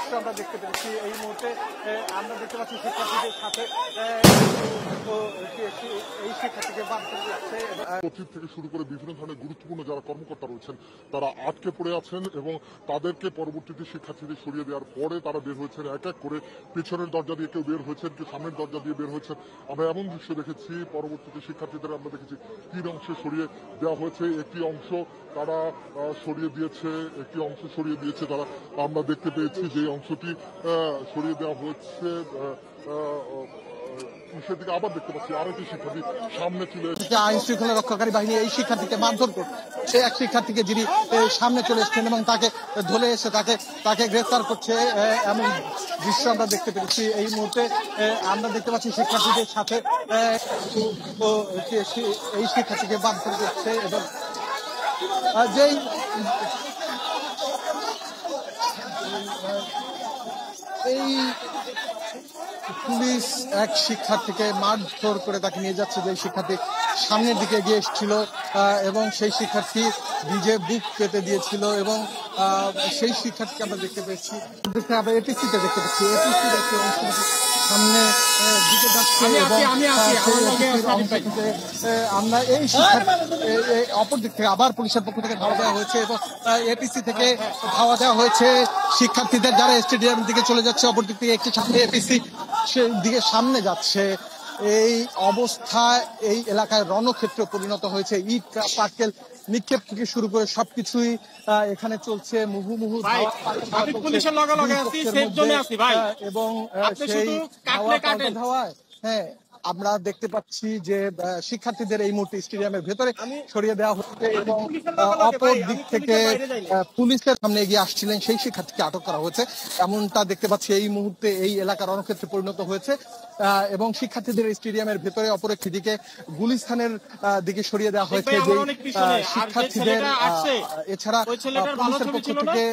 দৃশ্য আমরা দেখতে পেরেছি এই মুহূর্তে। আমরা দেখতে পাচ্ছি শিক্ষার্থীদের সাথে এই শিক্ষার্থীকে বাদ করে যাচ্ছে। সচিব থেকে শুরু করে বিভিন্ন ধরনের গুরুত্বপূর্ণ যারা কর্মকর্তা রয়েছেন তারা আটকে পড়ে আছেন এবং তাদেরকে পরবর্তীতে শিক্ষার্থীদের সরিয়ে দেওয়ার পরে তারা বের হয়েছেন এক এক করে। পিছনের দরজা দিয়ে কেউ বের হয়েছেন, কেউ সামনের দরজা দিয়ে বের হয়েছেন। আমরা এমন দৃশ্য দেখেছি, পরবর্তীতে শিক্ষার্থীদের আমরা দেখেছি 3 অংশে সরিয়ে দেওয়া হয়েছে। একটি অংশ তারা সরিয়ে দিয়েছে, একটি অংশ সরিয়ে দিয়েছে তারা। আমরা দেখতে পেয়েছি যে অংশটি সরিয়ে দেওয়া হয়েছে। সেদিকে আবার দেখতে পাচ্ছি আরেকটি শিক্ষার্থী সামনে চলে এসেছে। আইন শৃঙ্খলা রক্ষাকারী বাহিনী এই শিক্ষার্থীকে মারধর করছে। সে এক শিক্ষার্থীকে যিনি সামনে চলে এসেছেন এবং তাকে ধরে এসে তাকে গ্রেফতার করছে, এমন দৃশ্য আমরা দেখতে পেরেছি এই মুহূর্তে। আমরা দেখতে পাচ্ছি শিক্ষার্থীদের সাথে এই শিক্ষার্থীকে মারধর করছে এবং যেই এই পুলিশ এক শিক্ষার্থীকে মারধর করে তাকে নিয়ে যাচ্ছে, যে শিক্ষার্থী সামনের দিকে এগিয়ে এসেছিল এবং সেই শিক্ষার্থী নিজে বুক পেতে দিয়েছিল এবং সেই শিক্ষার্থীকে আমরা দেখতে পেয়েছি। আমরা এপিসিতে দেখতে পাচ্ছি, এপিসির একটি অংশ সামনে দিকে যাচ্ছে এবং আমরা এই অপর দিক থেকে আবার পুলিশের পক্ষ থেকে ধাওয়া দেওয়া হয়েছে এবং এপিসি থেকে ধাওয়া দেওয়া হয়েছে শিক্ষার্থীদের যারা স্টেডিয়ামের দিকে চলে যাচ্ছে। অপর দিক থেকে একটি সামনে এপিসি দিকে সামনে যাচ্ছে। এই অবস্থায় এই এলাকায় রণক্ষেত্রে পরিণত হয়েছে। ইট পাটকেল নিক্ষেপ থেকে শুরু করে সবকিছুই এখানে চলছে। মুহুর্মুহু এবং সেই ধাওয়ায় আমরা দেখতে পাচ্ছি যে শিক্ষার্থীদের এই মুহূর্তে স্টেডিয়ামের ভেতরে সরিয়ে দেওয়া হচ্ছে এবং অপর দিক থেকে পুলিশের সামনে এগিয়ে আসছিলেন সেই শিক্ষার্থীকে আটক করা হয়েছে। এমনটা দেখতে পাচ্ছি এই মুহূর্তে এই এলাকা রণক্ষেত্রে পরিণত হয়েছে এবং শিক্ষার্থীদের স্টেডিয়ামের ভেতরে অপর একটি দিকে গুলিস্তানের দিকে সরিয়ে দেওয়া হয়েছে। যে শিক্ষার্থীদের এছাড়া পুলিশের পক্ষ থেকে